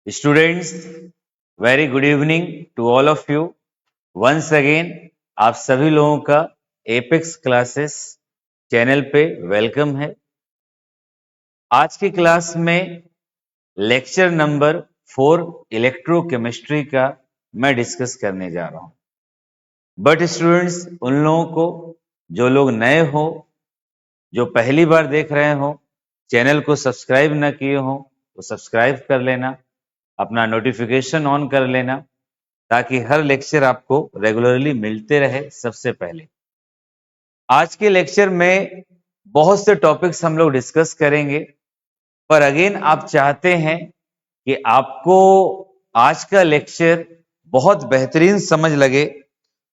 Students, very good evening to all of you. Once again आप सभी लोगों का एपेक्स क्लासेस चैनल पे वेलकम है। आज की क्लास में लेक्चर नंबर 4 इलेक्ट्रोकेमिस्ट्री का मैं डिस्कस करने जा रहा हूं। बट स्टूडेंट्स, उन लोगों को जो लोग नए हो, जो पहली बार देख रहे हो, चैनल को सब्सक्राइब ना किए हो तो सब्सक्राइब कर लेना, अपना नोटिफिकेशन ऑन कर लेना ताकि हर लेक्चर आपको रेगुलरली मिलते रहे। सबसे पहले आज के लेक्चर में बहुत से टॉपिक्स हम लोग डिस्कस करेंगे, पर अगेन आप चाहते हैं कि आपको आज का लेक्चर बहुत बेहतरीन समझ लगे,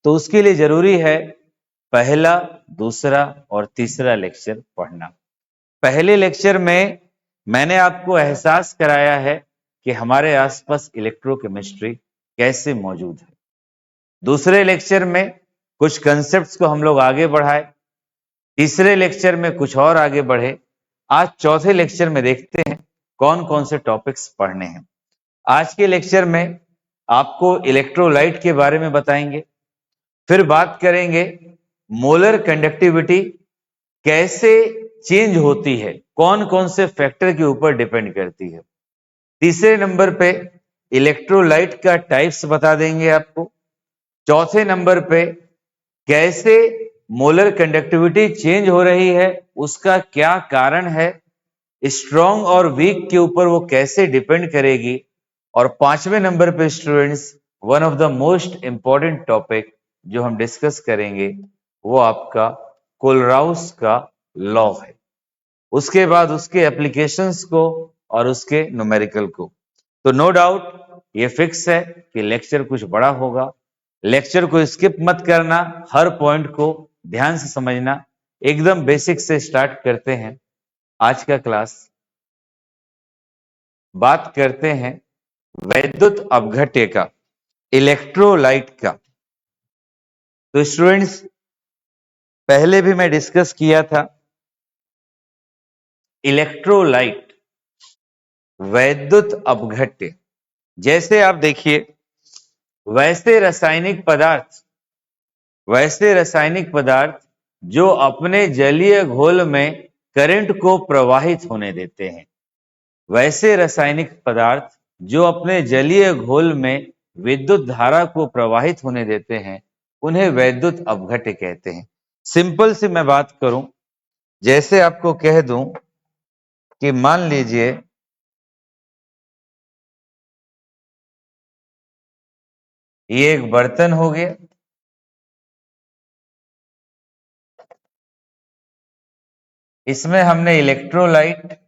तो उसके लिए जरूरी है पहला, दूसरा और तीसरा लेक्चर पढ़ना। पहले लेक्चर में मैंने आपको एहसास कराया है कि हमारे आसपास इलेक्ट्रोकेमिस्ट्री कैसे मौजूद है। दूसरे लेक्चर में कुछ कंसेप्ट्स को हम लोग आगे बढ़ाए, तीसरे लेक्चर में कुछ और आगे बढ़े। आज चौथे लेक्चर में देखते हैं कौन कौन से टॉपिक्स पढ़ने हैं। आज के लेक्चर में आपको इलेक्ट्रोलाइट के बारे में बताएंगे, फिर बात करेंगे मोलर कंडक्टिविटी कैसे चेंज होती है, कौन कौन से फैक्टर के ऊपर डिपेंड करती है। तीसरे नंबर पे इलेक्ट्रोलाइट का टाइप्स बता देंगे आपको। चौथे नंबर पे कैसे मोलर कंडक्टिविटी चेंज हो रही है, उसका क्या कारण है, स्ट्रॉन्ग और वीक के ऊपर वो कैसे डिपेंड करेगी। और पांचवें नंबर पे students, one of the most important topic जो हम डिस्कस करेंगे वो आपका कोलराउस का लॉ है। उसके बाद उसके एप्लीकेशंस को और उसके न्यूमेरिकल को। तो नो डाउट ये फिक्स है कि लेक्चर कुछ बड़ा होगा। लेक्चर को स्किप मत करना, हर पॉइंट को ध्यान से समझना। एकदम बेसिक से स्टार्ट करते हैं आज का क्लास। बात करते हैं वैद्युत अपघट्य का, इलेक्ट्रोलाइट का। तो स्टूडेंट्स, पहले भी मैं डिस्कस किया था इलेक्ट्रोलाइट, वैद्युत अपघट्य। जैसे आप देखिए, वैसे रासायनिक पदार्थ जो अपने जलीय घोल में करंट को प्रवाहित होने देते हैं, वैसे रासायनिक पदार्थ जो अपने जलीय घोल में विद्युत धारा को प्रवाहित होने देते हैं, उन्हें वैद्युत अपघट्य कहते हैं। सिंपल सी मैं बात करूं, जैसे आपको कह दूं कि मान लीजिए ये एक बर्तन हो गया, इसमें हमने इलेक्ट्रोलाइट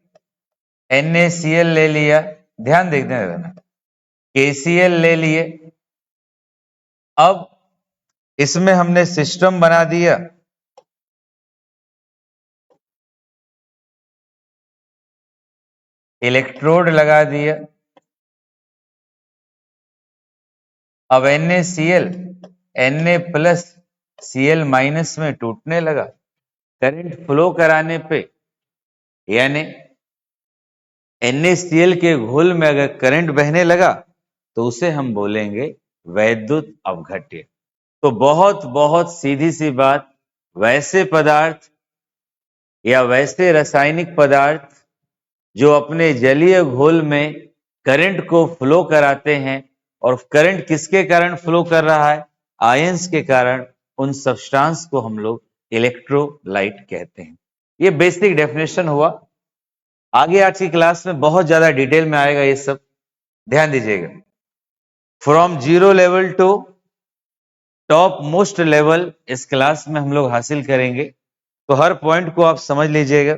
NaCl ले लिया, ध्यान देखते रहना, KCl ले लिए। अब इसमें हमने सिस्टम बना दिया, इलेक्ट्रोड लगा दिया। अब NaCl Na+Cl- में टूटने लगा। करंट फ्लो कराने पे, यानी NaCl के घोल में अगर करंट बहने लगा तो उसे हम बोलेंगे वैद्युत अपघट्य। तो बहुत बहुत सीधी सी बात, वैसे पदार्थ या वैसे रासायनिक पदार्थ जो अपने जलीय घोल में करंट को फ्लो कराते हैं, और करंट किसके कारण फ्लो कर रहा है? आयंस के कारण। उन सब्सटेंस को हम लोग इलेक्ट्रोलाइट कहते हैं। ये बेसिक डेफिनेशन हुआ। आगे आज की क्लास में बहुत ज्यादा डिटेल में आएगा ये सब, ध्यान दीजिएगा। From zero level to top most level इस क्लास में हम लोग हासिल करेंगे, तो हर पॉइंट को आप समझ लीजिएगा।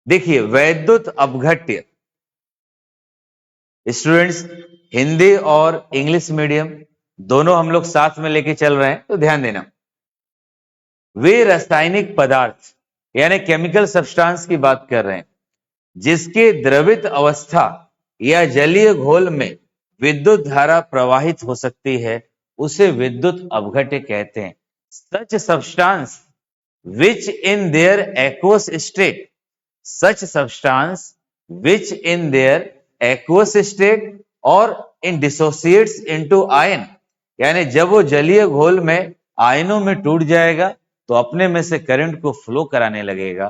देखिए, वैद्युत अपघट्य स्टूडेंट्स, हिंदी और इंग्लिश मीडियम दोनों हम लोग साथ में लेके चल रहे हैं, तो ध्यान देना। वे रासायनिक पदार्थ यानी केमिकल सब्सटेंस की बात कर रहे हैं जिसके द्रवित अवस्था या जलीय घोल में विद्युत धारा प्रवाहित हो सकती है, उसे विद्युत अपघट्य कहते हैं। सच substance which in their aqueous state, such substance which in their aqueous state और इन डिसोसिएट्स इनटू आयन, यानी जब वो जलीय घोल में आयनों में टूट जाएगा तो अपने में से करंट को फ्लो कराने लगेगा,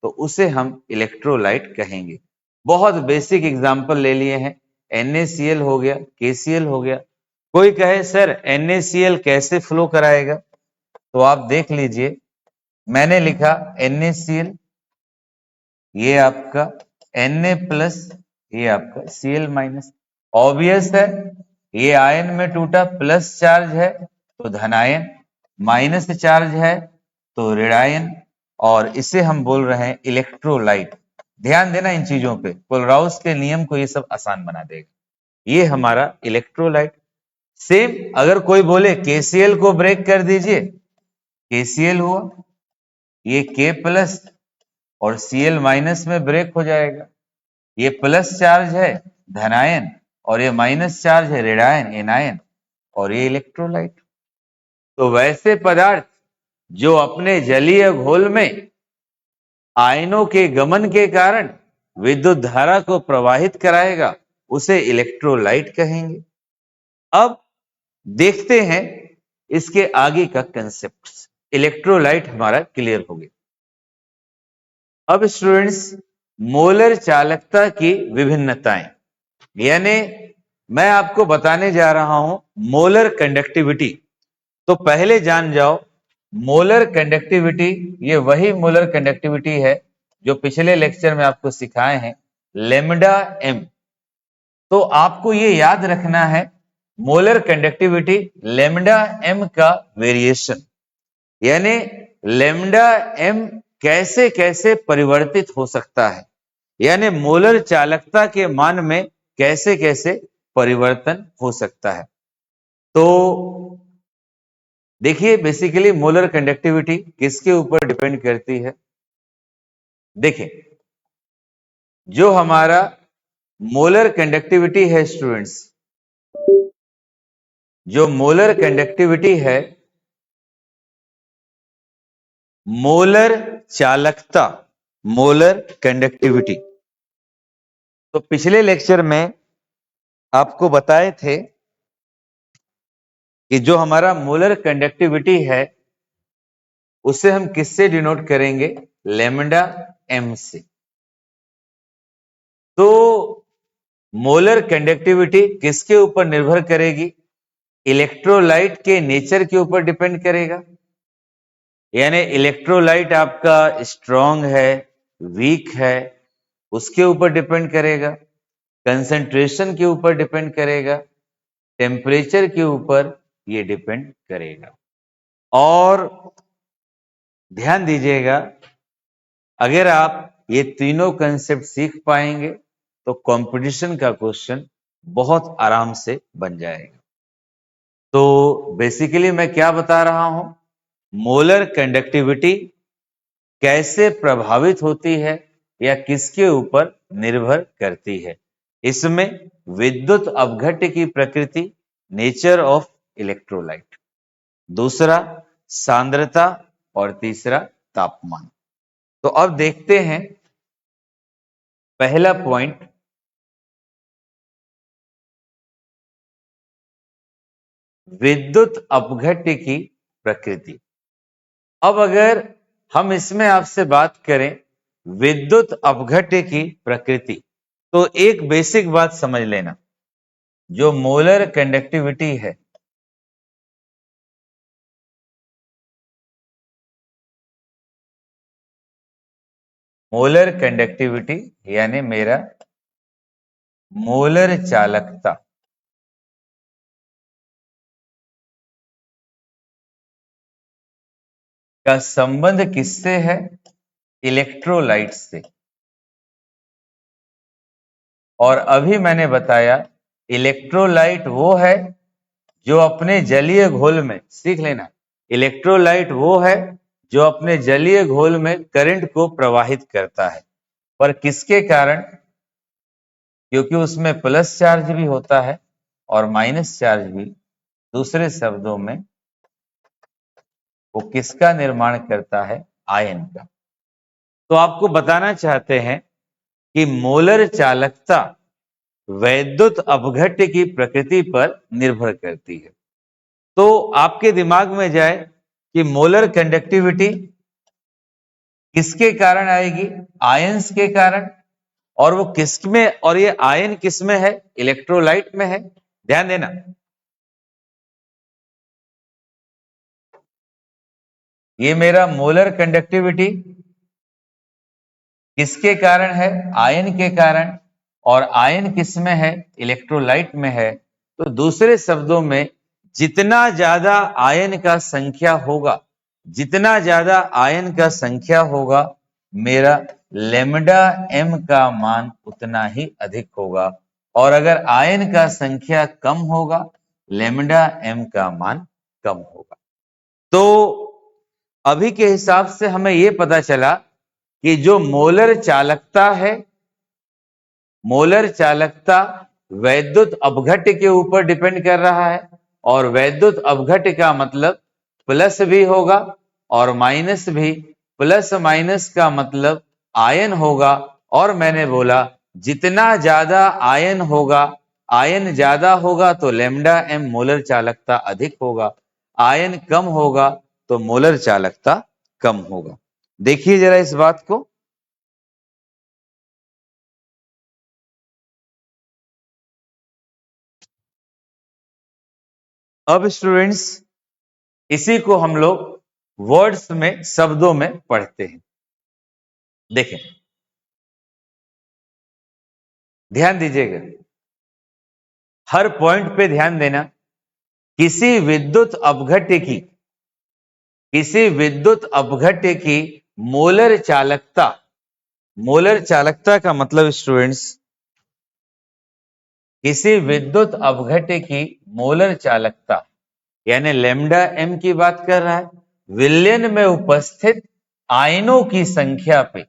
तो उसे हम इलेक्ट्रोलाइट कहेंगे। बहुत बेसिक एग्जांपल ले लिए हैं, NaCl हो गया, KCl हो गया। कोई कहे सर NaCl कैसे फ्लो कराएगा, तो आप देख लीजिए, मैंने लिखा NaCl, ये आपका Na प्लस, ये आपका Cl माइनस। ऑब्वियस है, ये आयन में टूटा, प्लस चार्ज है तो धनायन, माइनस चार्ज है तो ऋणायन, और इसे हम बोल रहे हैं इलेक्ट्रोलाइट। ध्यान देना इन चीजों पे, कोलराउस के नियम को ये सब आसान बना देगा। ये हमारा इलेक्ट्रोलाइट। सेम अगर कोई बोले KCl को ब्रेक कर दीजिए, KCl हुआ, ये K प्लस और Cl माइनस में ब्रेक हो जाएगा। ये प्लस चार्ज है धनायन और ये माइनस चार्ज है ऋणायन एनायन, और ये इलेक्ट्रोलाइट। तो वैसे पदार्थ जो अपने जलीय घोल में आयनों के गमन के कारण विद्युत धारा को प्रवाहित कराएगा, उसे इलेक्ट्रोलाइट कहेंगे। अब देखते हैं इसके आगे का कंसेप्ट। इलेक्ट्रोलाइट हमारा क्लियर हो गया। अब स्टूडेंट्स, मोलर चालकता की विभिन्नताएं, यानी मैं आपको बताने जा रहा हूं मोलर कंडक्टिविटी। तो पहले जान जाओ मोलर कंडक्टिविटी, ये वही मोलर कंडक्टिविटी है जो पिछले लेक्चर में आपको सिखाए हैं, लेमडा एम। तो आपको ये याद रखना है मोलर कंडक्टिविटी लेमडा एम का वेरिएशन, यानी लेमडा एम कैसे कैसे परिवर्तित हो सकता है, यानी मोलर चालकता के मान में कैसे कैसे परिवर्तन हो सकता है। तो देखिए, बेसिकली मोलर कंडक्टिविटी किसके ऊपर डिपेंड करती है। देखिए, जो हमारा मोलर कंडक्टिविटी है स्टूडेंट्स, जो मोलर कंडक्टिविटी है, मोलर चालकता, मोलर कंडक्टिविटी, तो पिछले लेक्चर में आपको बताए थे कि जो हमारा मोलर कंडक्टिविटी है उसे हम किससे डिनोट करेंगे, लेमडा एम से। तो मोलर कंडक्टिविटी किसके ऊपर निर्भर करेगी, इलेक्ट्रोलाइट के नेचर के ऊपर डिपेंड करेगा, यानी इलेक्ट्रोलाइट आपका स्ट्रॉन्ग है, वीक है, उसके ऊपर डिपेंड करेगा, कंसंट्रेशन के ऊपर डिपेंड करेगा, टेम्परेचर के ऊपर ये डिपेंड करेगा। और ध्यान दीजिएगा, अगर आप ये तीनों कंसेप्ट सीख पाएंगे तो कंपटीशन का क्वेश्चन बहुत आराम से बन जाएगा। तो बेसिकली मैं क्या बता रहा हूं, मोलर कंडक्टिविटी कैसे प्रभावित होती है या किसके ऊपर निर्भर करती है। इसमें विद्युत अपघट्य की प्रकृति, नेचर ऑफ इलेक्ट्रोलाइट, दूसरा सांद्रता, और तीसरा तापमान। तो अब देखते हैं पहला पॉइंट, विद्युत अपघट्य की प्रकृति। अब अगर हम इसमें आपसे बात करें विद्युत अपघट्य की प्रकृति, तो एक बेसिक बात समझ लेना, जो मोलर कंडक्टिविटी है, मोलर कंडक्टिविटी यानी मेरा मोलर चालकता, का संबंध किससे है, इलेक्ट्रोलाइट से। और अभी मैंने बताया इलेक्ट्रोलाइट वो है जो अपने जलीय घोल में, सीख लेना, इलेक्ट्रोलाइट वो है जो अपने जलीय घोल में करंट को प्रवाहित करता है, पर किसके कारण, क्योंकि उसमें प्लस चार्ज भी होता है और माइनस चार्ज भी। दूसरे शब्दों में वो किसका निर्माण करता है, आयन का। तो आपको बताना चाहते हैं कि मोलर चालकता वैद्युत अपघट्य की प्रकृति पर निर्भर करती है। तो आपके दिमाग में जाए कि मोलर कंडक्टिविटी किसके कारण आएगी? आयंस के कारण। और वो किसमें, और ये आयन किसमें है? इलेक्ट्रोलाइट में है। ध्यान देना, ये मेरा मोलर कंडक्टिविटी किसके कारण है? आयन के कारण। और आयन किसमें है? इलेक्ट्रोलाइट में है। तो दूसरे शब्दों में, जितना ज्यादा आयन का संख्या होगा, जितना ज्यादा आयन का संख्या होगा, मेरा लेमडा एम का मान उतना ही अधिक होगा। और अगर आयन का संख्या कम होगा, लेमडा एम का मान कम होगा। तो अभी के हिसाब से हमें यह पता चला कि जो मोलर चालकता है, मोलर चालकता वैद्युत अपघट्य के ऊपर डिपेंड कर रहा है। और वैद्युत अपघट्य का मतलब प्लस भी होगा और माइनस भी। प्लस माइनस का मतलब आयन होगा। और मैंने बोला जितना ज्यादा आयन होगा, आयन ज्यादा होगा तो लेमडा एम मोलर चालकता अधिक होगा, आयन कम होगा तो मोलर चालकता कम होगा। देखिए जरा इस बात को। अब स्टूडेंट्स, इसी को हम लोग वर्ड्स में, शब्दों में पढ़ते हैं। देखें, ध्यान दीजिएगा, हर पॉइंट पे ध्यान देना। किसी विद्युत अपघट्य की, किसी विद्युत अपघट्य की मोलर चालकता, मोलर चालकता का मतलब स्टूडेंट्स, किसी विद्युत अपघट्य की मोलर चालकता यानी लेमडा एम की बात कर रहा है, विलयन में उपस्थित आयनों की संख्या पे।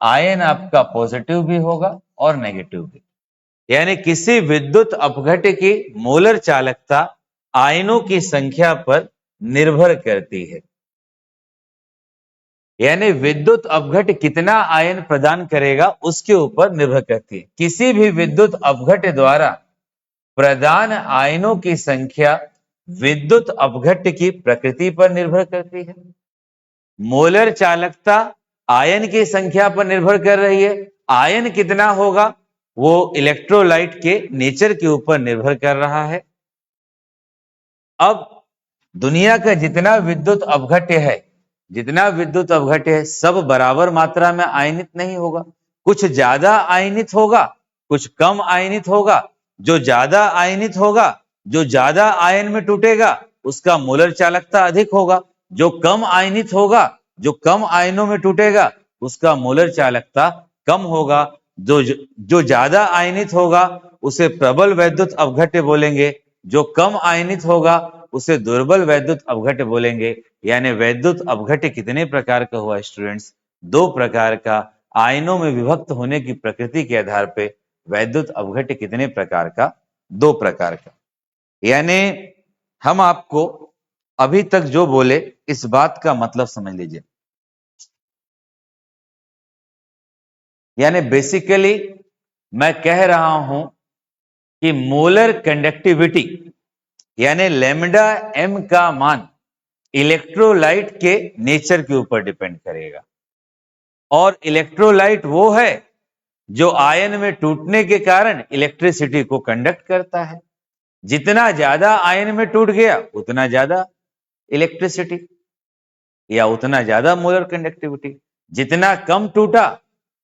आयन आपका पॉजिटिव भी होगा और नेगेटिव भी। यानी किसी विद्युत अपघट्य की मोलर चालकता आयनों की संख्या पर निर्भर करती है। यानी विद्युत अपघट्य कितना आयन प्रदान करेगा उसके ऊपर निर्भर करती है। किसी भी विद्युत अपघट्य द्वारा प्रदान आयनों की संख्या विद्युत अपघट्य की प्रकृति पर निर्भर करती है। मोलर चालकता आयन की संख्या पर निर्भर कर रही है। आयन कितना होगा वो इलेक्ट्रोलाइट के नेचर के ऊपर निर्भर कर रहा है। अब दुनिया का जितना विद्युत अपघट्य है, जितना विद्युत अपघट्य है, सब बराबर मात्रा में आयनित नहीं होगा। कुछ ज्यादा आयनित होगा, कुछ कम आयनित होगा। जो ज्यादा आयनित होगा, जो ज्यादा आयन में टूटेगा, उसका मोलर चालकता अधिक होगा। जो कम आयनित होगा, जो कम आयनों में टूटेगा, उसका मोलर चालकता कम होगा। जो ज्यादा आयनित होगा उसे प्रबल वैद्युत अपघट्य बोलेंगे, जो कम आयनित होगा उसे दुर्बल वैद्युत अपघट्य बोलेंगे। यानी वैद्युत अपघट्य कितने प्रकार का हुआ स्टूडेंट्स? दो प्रकार का। आयनों में विभक्त होने की प्रकृति के आधार पे वैद्युत अपघट्य कितने प्रकार का? दो प्रकार का। यानी हम आपको अभी तक जो बोले इस बात का मतलब समझ लीजिए। यानी बेसिकली मैं कह रहा हूं कि मोलर कंडक्टिविटी यानी लेमडा एम का मान इलेक्ट्रोलाइट के नेचर के ऊपर डिपेंड करेगा। और इलेक्ट्रोलाइट वो है जो आयन में टूटने के कारण इलेक्ट्रिसिटी को कंडक्ट करता है। जितना ज्यादा आयन में टूट गया उतना ज्यादा इलेक्ट्रिसिटी या उतना ज्यादा मोलर कंडक्टिविटी। जितना कम टूटा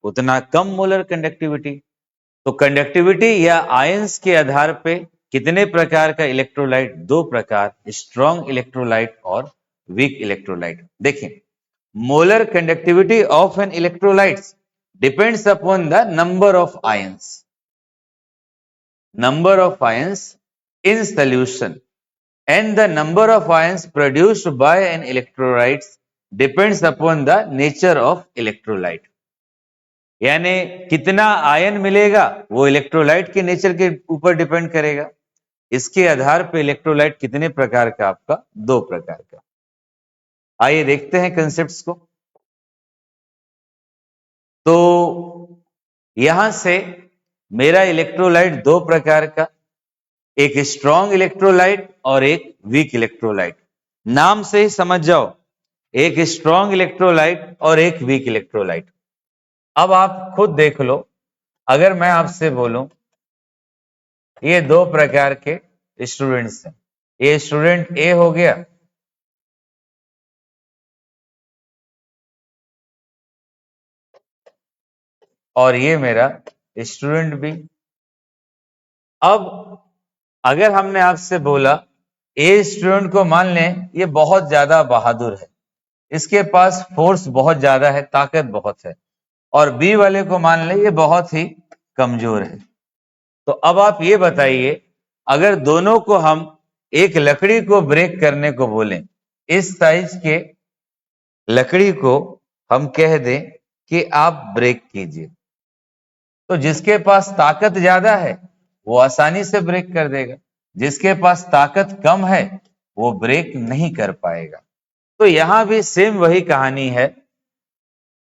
उतना कम मोलर कंडक्टिविटी। तो कंडक्टिविटी या आयंस के आधार पे कितने प्रकार का इलेक्ट्रोलाइट? दो प्रकार, स्ट्रॉन्ग इलेक्ट्रोलाइट और वीक इलेक्ट्रोलाइट। देखें, molar conductivity of an electrolyte depends upon the number of ions, number of ions in solution, and the number of ions produced by an electrolyte depends upon the nature of electrolyte। यानी कितना ion मिलेगा वो electrolyte के nature के ऊपर depend करेगा। इसके आधार पर इलेक्ट्रोलाइट कितने प्रकार का? आपका दो प्रकार का। आइए देखते हैं कंसेप्ट्स को। तो यहां से मेरा इलेक्ट्रोलाइट दो प्रकार का, एक स्ट्रॉन्ग इलेक्ट्रोलाइट और एक वीक इलेक्ट्रोलाइट। नाम से ही समझ जाओ, एक स्ट्रॉन्ग इलेक्ट्रोलाइट और एक वीक इलेक्ट्रोलाइट। अब आप खुद देख लो, अगर मैं आपसे बोलूं ये दो प्रकार के स्टूडेंट्स हैं, ये स्टूडेंट ए हो गया और ये मेरा स्टूडेंट बी। अब अगर हमने आपसे बोला ए स्टूडेंट को मान लें ये बहुत ज्यादा बहादुर है, इसके पास फोर्स बहुत ज्यादा है, ताकत बहुत है, और बी वाले को मान लें ये बहुत ही कमजोर है। तो अब आप ये बताइए, अगर दोनों को हम एक लकड़ी को ब्रेक करने को बोलें, इस साइज के लकड़ी को हम कह दें कि आप ब्रेक कीजिए, तो जिसके पास ताकत ज्यादा है वो आसानी से ब्रेक कर देगा, जिसके पास ताकत कम है वो ब्रेक नहीं कर पाएगा। तो यहां भी सेम वही कहानी है,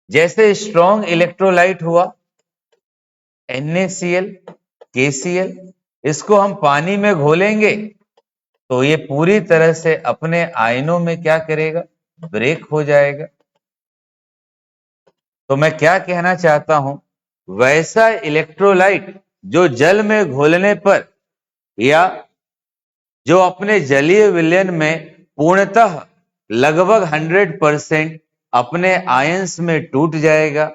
जैसे स्ट्रॉन्ग इलेक्ट्रोलाइट हुआ NaCl, KCl, इसको हम पानी में घोलेंगे तो ये पूरी तरह से अपने आयनों में क्या करेगा, ब्रेक हो जाएगा। तो मैं क्या कहना चाहता हूं, वैसा इलेक्ट्रोलाइट जो जल में घोलने पर या जो अपने जलीय विलयन में पूर्णतः लगभग 100% अपने आयंस में टूट जाएगा,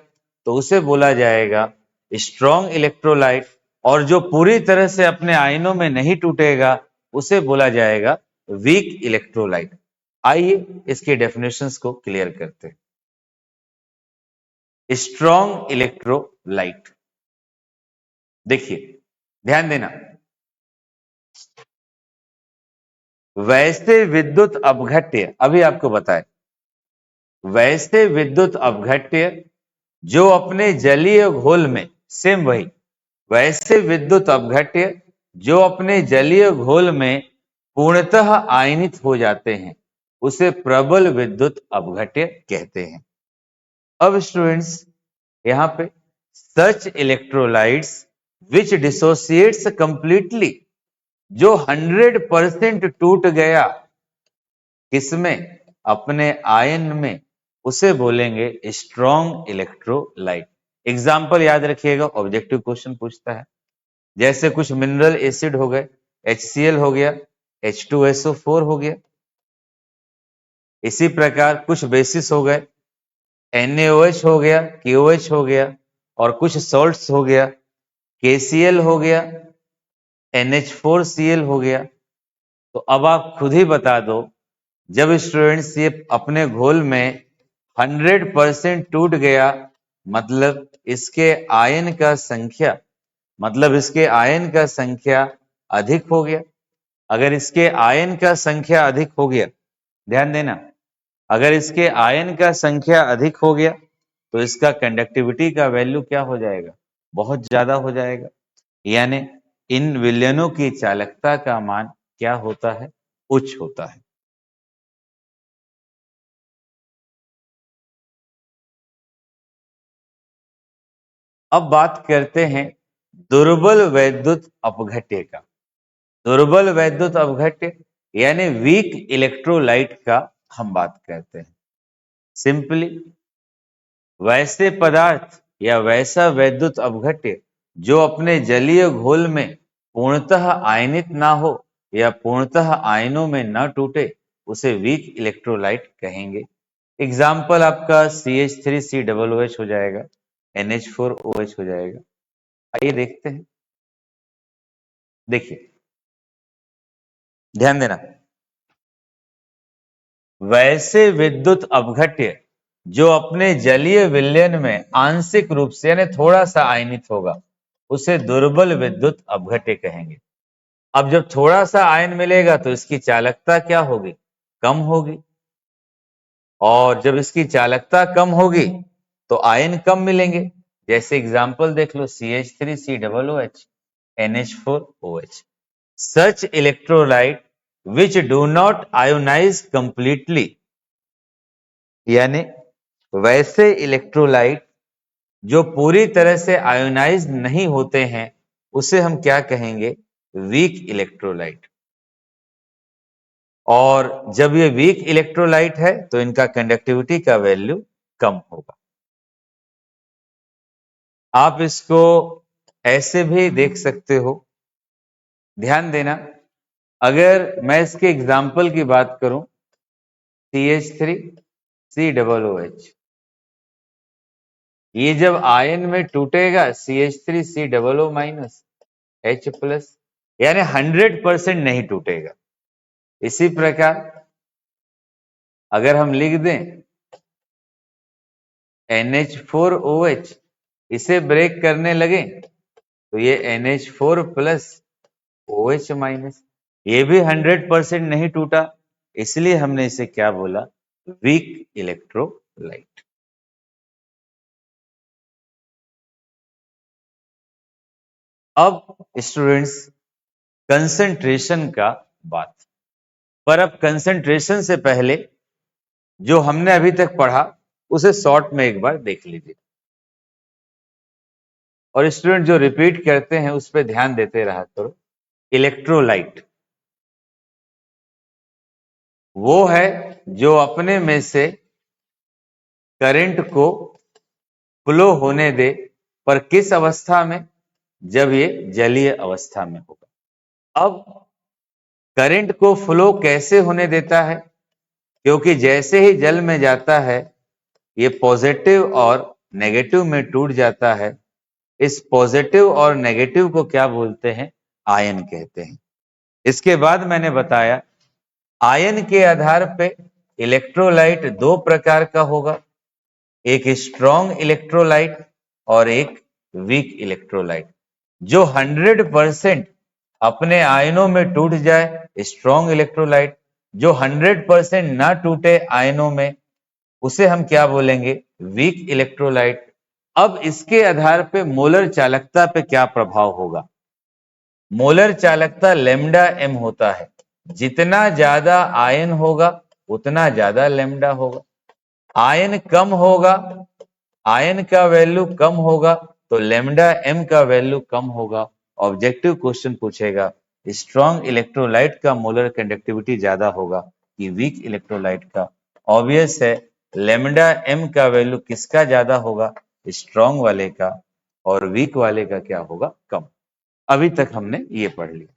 तो उसे बोला जाएगा स्ट्रॉन्ग इलेक्ट्रोलाइट, और जो पूरी तरह से अपने आयनों में नहीं टूटेगा उसे बोला जाएगा वीक इलेक्ट्रोलाइट। आइए इसके डेफिनेशंस को क्लियर करते हैं। स्ट्रॉन्ग इलेक्ट्रोलाइट, देखिए ध्यान देना, वैसे विद्युत अपघट्य, अभी आपको बताए, वैसे विद्युत अपघट्य जो अपने जलीय घोल में, सेम वही, वैसे विद्युत अपघट्य जो अपने जलीय घोल में पूर्णतः आयनित हो जाते हैं उसे प्रबल विद्युत अपघट्य कहते हैं। अब स्टूडेंट्स यहां पे सच इलेक्ट्रोलाइट्स विच डिसोसिएट्स कंप्लीटली, जो 100% टूट गया किसमें, अपने आयन में, उसे बोलेंगे स्ट्रॉन्ग इलेक्ट्रोलाइट। एग्जाम्पल याद रखिएगा, ऑब्जेक्टिव क्वेश्चन पूछता है, जैसे कुछ मिनरल एसिड हो गए, HCl हो गया, H2SO4 हो गया, इसी प्रकार कुछ बेसिस हो गए, NaOH हो गया, KOH हो गया, और कुछ सॉल्ट्स हो गया, KCl हो गया, NH4Cl हो गया। तो अब आप खुद ही बता दो, जब स्टूडेंट्स ये अपने घोल में 100% टूट गया, मतलब इसके आयन का संख्या, मतलब इसके आयन का संख्या अधिक हो गया। अगर इसके आयन का संख्या अधिक हो गया, ध्यान देना, अगर इसके आयन का संख्या अधिक हो गया तो इसका कंडक्टिविटी का वैल्यू क्या हो जाएगा, बहुत ज्यादा हो जाएगा, यानी इन विलयनों की चालकता का मान क्या होता है, उच्च होता है। अब बात करते हैं दुर्बल वैद्युत अपघट्य का। दुर्बल वैद्युत अपघट्य यानी वीक इलेक्ट्रोलाइट का हम बात करते हैं। सिंपली वैसे पदार्थ या वैसा वैद्युत अपघट्य जो अपने जलीय घोल में पूर्णतः आयनित ना हो या पूर्णतः आयनों में न टूटे, उसे वीक इलेक्ट्रोलाइट कहेंगे। एग्जाम्पल आपका CH3COOH हो जाएगा, NH4OH हो जाएगा। आइए देखते हैं, देखिए ध्यान देना, वैसे विद्युत अपघट्य जो अपने जलीय विलयन में आंशिक रूप से यानी थोड़ा सा आयनित होगा उसे दुर्बल विद्युत अपघट्य कहेंगे। अब जब थोड़ा सा आयन मिलेगा तो इसकी चालकता क्या होगी, कम होगी, और जब इसकी चालकता कम होगी तो आयन कम मिलेंगे। जैसे एग्जांपल देख लो, CH3COOH, NH4OH। Such electrolyte which do not ionize completely, यानी वैसे इलेक्ट्रोलाइट जो पूरी तरह से आयोनाइज नहीं होते हैं उसे हम क्या कहेंगे, वीक इलेक्ट्रोलाइट। और जब ये वीक इलेक्ट्रोलाइट है तो इनका कंडक्टिविटी का वैल्यू कम होगा। आप इसको ऐसे भी देख सकते हो, ध्यान देना, अगर मैं इसके एग्जाम्पल की बात करूं, CH3COOH, ये जब आयन में टूटेगा CH3COO माइनस H प्लस, यानी 100% नहीं टूटेगा। इसी प्रकार अगर हम लिख दें NH4OH, इसे ब्रेक करने लगे तो ये NH4 प्लस OH माइनस, ये भी 100% नहीं टूटा, इसलिए हमने इसे क्या बोला, वीक इलेक्ट्रोलाइट। अब स्टूडेंट्स कंसंट्रेशन का बात, पर अब कंसंट्रेशन से पहले जो हमने अभी तक पढ़ा उसे शॉर्ट में एक बार देख लीजिए, और स्टूडेंट जो रिपीट करते हैं उस पर ध्यान देते रहा करो। इलेक्ट्रोलाइट वो है जो अपने में से करंट को फ्लो होने दे, पर किस अवस्था में, जब ये जलीय अवस्था में होगा। अब करंट को फ्लो कैसे होने देता है, क्योंकि जैसे ही जल में जाता है ये पॉजिटिव और नेगेटिव में टूट जाता है। इस पॉजिटिव और नेगेटिव को क्या बोलते हैं, आयन कहते हैं। इसके बाद मैंने बताया आयन के आधार पे इलेक्ट्रोलाइट दो प्रकार का होगा, एक स्ट्रॉन्ग इलेक्ट्रोलाइट और एक वीक इलेक्ट्रोलाइट। जो 100% अपने आयनों में टूट जाए, स्ट्रॉन्ग इलेक्ट्रोलाइट। जो 100% ना टूटे आयनों में, उसे हम क्या बोलेंगे, वीक इलेक्ट्रोलाइट। अब इसके आधार पे मोलर चालकता पे क्या प्रभाव होगा। मोलर चालकता लैम्डा m होता है, जितना ज्यादा आयन होगा उतना ज्यादा लैम्डा होगा। आयन कम होगा, आयन का वैल्यू कम होगा तो लैम्डा m का वैल्यू कम होगा। ऑब्जेक्टिव क्वेश्चन पूछेगा स्ट्रॉन्ग इलेक्ट्रोलाइट का मोलर कंडक्टिविटी ज्यादा होगा कि वीक इलेक्ट्रोलाइट का। ऑब्वियस है लैम्डा m का वैल्यू किसका ज्यादा होगा, स्ट्रॉन्ग वाले का, और वीक वाले का क्या होगा, कम। अभी तक हमने ये पढ़ लिया।